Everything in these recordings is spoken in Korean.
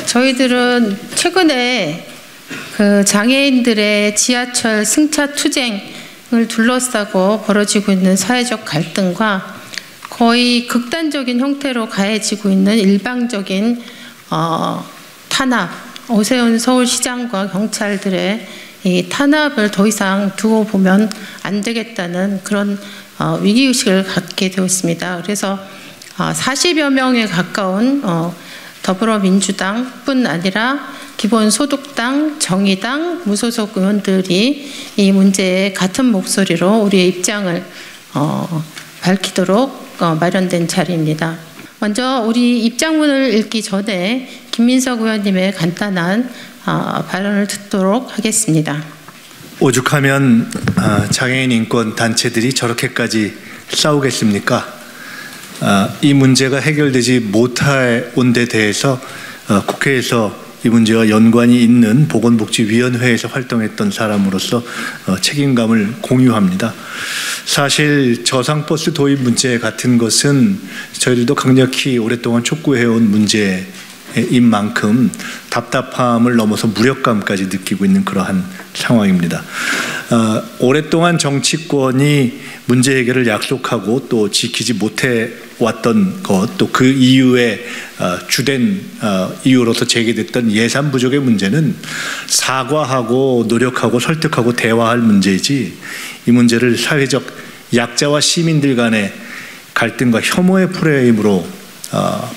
저희들은 최근에 그 장애인들의 지하철 승차 투쟁을 둘러싸고 벌어지고 있는 사회적 갈등과 거의 극단적인 형태로 가해지고 있는 일방적인 탄압, 오세훈 서울시장과 경찰들의 이 탄압을 더 이상 두고 보면 안 되겠다는 그런 위기의식을 갖게 되었습니다. 그래서 40여 명에 가까운 더불어민주당뿐 아니라 기본소득당, 정의당, 무소속 의원들이 이 문제에 같은 목소리로 우리의 입장을 밝히도록 마련된 자리입니다. 먼저 우리 입장문을 읽기 전에 김민석 의원님의 간단한 발언을 듣도록 하겠습니다. 오죽하면 장애인 인권 단체들이 저렇게까지 싸우겠습니까? 이 문제가 해결되지 못한 데 대해서 국회에서 이 문제와 연관이 있는 보건복지위원회에서 활동했던 사람으로서 책임감을 공유합니다. 사실 저상버스 도입 문제 같은 것은 저희들도 강력히 오랫동안 촉구해온 문제인 만큼 답답함을 넘어서 무력감까지 느끼고 있는 그러한 상황입니다. 오랫동안 정치권이 문제 해결을 약속하고 또 지키지 못해 왔던 것, 또 그 이후에 주된 이유로서 제기됐던 예산 부족의 문제는 사과하고 노력하고 설득하고 대화할 문제이지, 이 문제를 사회적 약자와 시민들 간의 갈등과 혐오의 프레임으로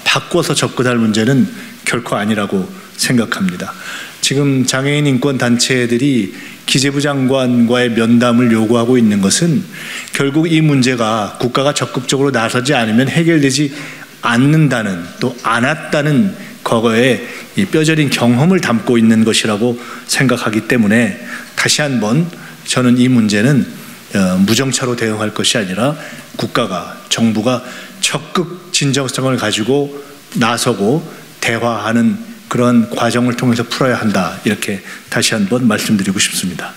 바꿔서 접근할 문제는 결코 아니라고 생각합니다. 지금 장애인 인권 단체들이 기재부 장관과의 면담을 요구하고 있는 것은 결국 이 문제가 국가가 적극적으로 나서지 않으면 해결되지 않는다는, 또 않았다는 과거의 이 뼈저린 경험을 담고 있는 것이라고 생각하기 때문에 다시 한번 저는 이 문제는 무정차로 대응할 것이 아니라 국가가, 정부가 적극 진정성을 가지고 나서고 대화하는 그런 과정을 통해서 풀어야 한다, 이렇게 다시 한번 말씀드리고 싶습니다.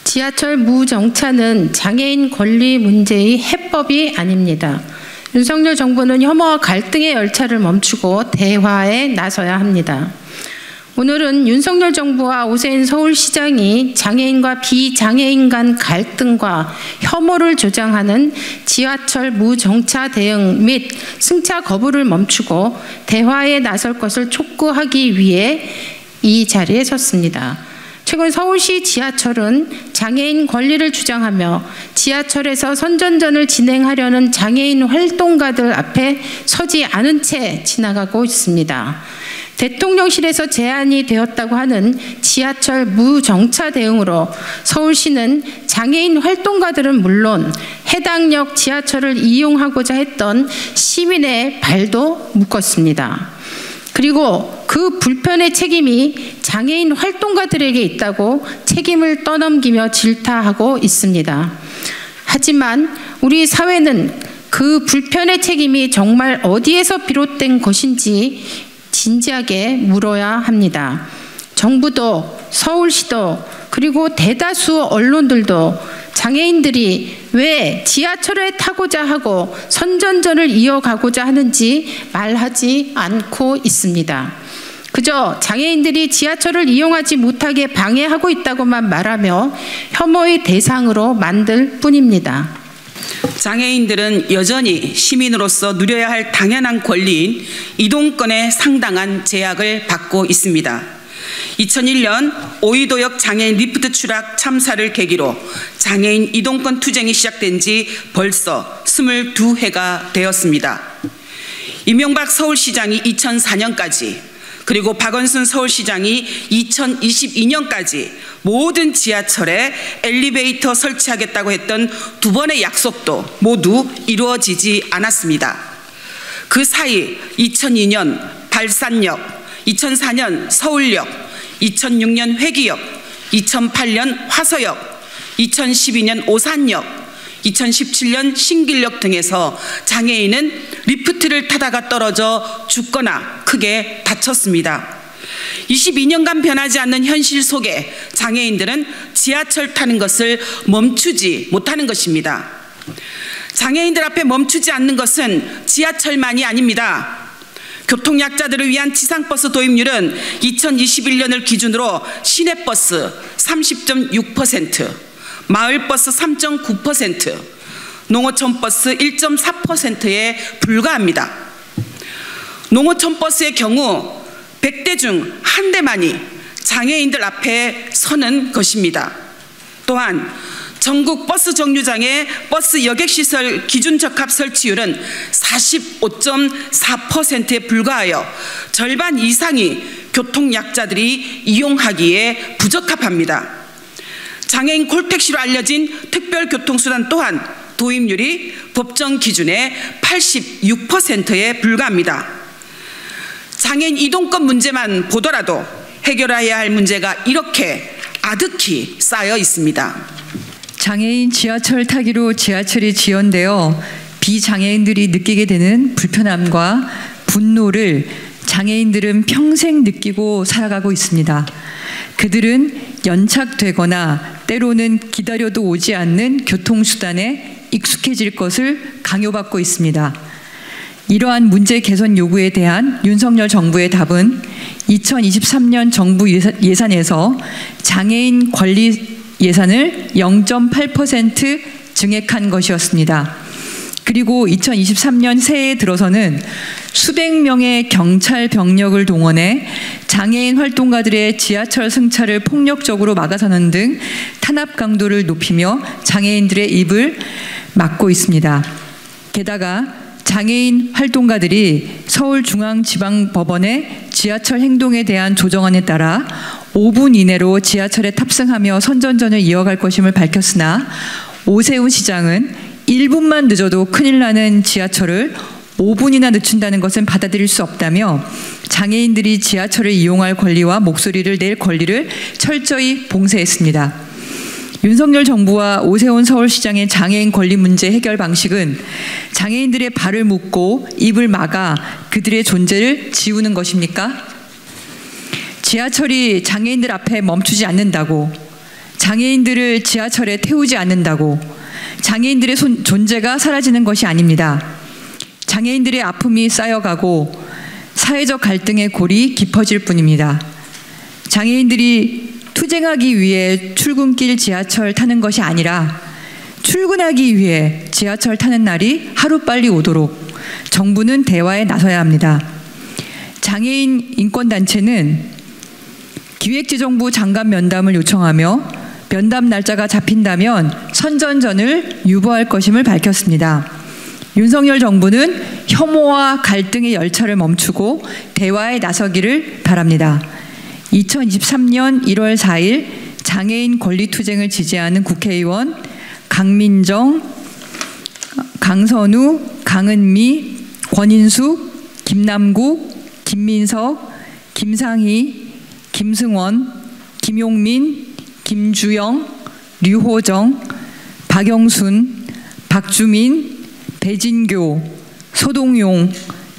지하철 무정차는 장애인 권리 문제의 해법이 아닙니다. 윤석열 정부는 혐오와 갈등의 열차를 멈추고 대화에 나서야 합니다. 오늘은 윤석열 정부와 오세훈 서울시장이 장애인과 비장애인 간 갈등과 혐오를 조장하는 지하철 무정차 대응 및 승차 거부를 멈추고 대화에 나설 것을 촉구하기 위해 이 자리에 섰습니다. 최근 서울시 지하철은 장애인 권리를 주장하며 지하철에서 선전전을 진행하려는 장애인 활동가들 앞에 서지 않은 채 지나가고 있습니다. 대통령실에서 제안이 되었다고 하는 지하철 무정차 대응으로 서울시는 장애인 활동가들은 물론 해당역 지하철을 이용하고자 했던 시민의 발도 묶었습니다. 그리고 그 불편의 책임이 장애인 활동가들에게 있다고 책임을 떠넘기며 질타하고 있습니다. 하지만 우리 사회는 그 불편의 책임이 정말 어디에서 비롯된 것인지 진지하게 물어야 합니다. 정부도, 서울시도, 그리고 대다수 언론들도 장애인들이 왜 지하철에 타고자 하고 선전전을 이어가고자 하는지 말하지 않고 있습니다. 그저 장애인들이 지하철을 이용하지 못하게 방해하고 있다고만 말하며 혐오의 대상으로 만들 뿐입니다. 장애인들은 여전히 시민으로서 누려야 할 당연한 권리인 이동권에 상당한 제약을 받고 있습니다. 2001년 오이도역 장애인 리프트 추락 참사를 계기로 장애인 이동권 투쟁이 시작된 지 벌써 22회가 되었습니다. 이명박 서울시장이 2004년까지, 그리고 박원순 서울시장이 2022년까지 모든 지하철에 엘리베이터 설치하겠다고 했던 두 번의 약속도 모두 이루어지지 않았습니다. 그 사이 2002년 발산역, 2004년 서울역, 2006년 회기역, 2008년 화서역, 2012년 오산역, 2017년 신길역 등에서 장애인은 리프트를 타다가 떨어져 죽거나 크게 다쳤습니다. 22년간 변하지 않는 현실 속에 장애인들은 지하철 타는 것을 멈추지 못하는 것입니다. 장애인들 앞에 멈추지 않는 것은 지하철만이 아닙니다. 교통약자들을 위한 지상버스 도입률은 2021년을 기준으로 시내버스 30.6%, 마을버스 3.9%, 농어촌버스 1.4%에 불과합니다. 농어촌버스의 경우 100대 중 한 대만이 장애인들 앞에 서는 것입니다. 또한 전국 버스 정류장의 버스 여객시설 기준 적합 설치율은 45.4%에 불과하여 절반 이상이 교통약자들이 이용하기에 부적합합니다. 장애인 콜택시로 알려진 특별교통수단 또한 도입률이 법정 기준의 86%에 불과합니다. 장애인 이동권 문제만 보더라도 해결해야 할 문제가 이렇게 아득히 쌓여 있습니다. 장애인 지하철 타기로 지하철이 지연되어 비장애인들이 느끼게 되는 불편함과 분노를 장애인들은 평생 느끼고 살아가고 있습니다. 그들은 연착되거나 때로는 기다려도 오지 않는 교통수단에 익숙해질 것을 강요받고 있습니다. 이러한 문제 개선 요구에 대한 윤석열 정부의 답은 2023년 정부 예산에서 장애인 권리 예산을 0.8% 증액한 것이었습니다. 그리고 2023년 새해에 들어서는 수백 명의 경찰 병력을 동원해 장애인 활동가들의 지하철 승차를 폭력적으로 막아서는 등 탄압 강도를 높이며 장애인들의 입을 막고 있습니다. 게다가 장애인 활동가들이 서울중앙지방법원의 지하철 행동에 대한 조정안에 따라 5분 이내로 지하철에 탑승하며 선전전을 이어갈 것임을 밝혔으나 오세훈 시장은 1분만 늦어도 큰일 나는 지하철을 5분이나 늦춘다는 것은 받아들일 수 없다며 장애인들이 지하철을 이용할 권리와 목소리를 낼 권리를 철저히 봉쇄했습니다. 윤석열 정부와 오세훈 서울시장의 장애인 권리 문제 해결 방식은 장애인들의 발을 묶고 입을 막아 그들의 존재를 지우는 것입니까? 지하철이 장애인들 앞에 멈추지 않는다고, 장애인들을 지하철에 태우지 않는다고 장애인들의 존재가 사라지는 것이 아닙니다. 장애인들의 아픔이 쌓여가고 사회적 갈등의 골이 깊어질 뿐입니다. 장애인들이 투쟁하기 위해 출근길 지하철 타는 것이 아니라 출근하기 위해 지하철 타는 날이 하루빨리 오도록 정부는 대화에 나서야 합니다. 장애인 인권단체는 기획재정부 장관 면담을 요청하며 면담 날짜가 잡힌다면 선전전을 유보할 것임을 밝혔습니다. 윤석열 정부는 혐오와 갈등의 열차를 멈추고 대화에 나서기를 바랍니다. 2023년 1월 4일 장애인 권리투쟁을 지지하는 국회의원 강민정, 강선우, 강은미, 권인숙, 김남국, 김민석, 김상희, 김승원, 김용민, 김주영, 류호정, 박영순, 박주민, 배진교, 소동용,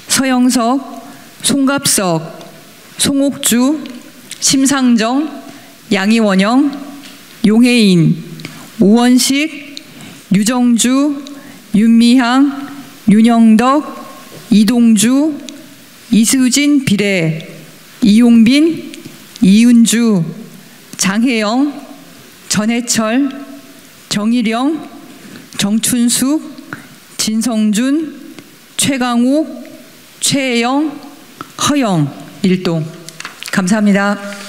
서영석, 송갑석, 송옥주, 심상정, 양이원영, 용혜인, 우원식, 유정주, 윤미향, 윤영덕, 이동주, 이수진 비례, 이용빈, 이은주, 장혜영, 전해철, 정일영, 정춘숙, 진성준, 최강욱, 최혜영, 허영, 일동. 감사합니다.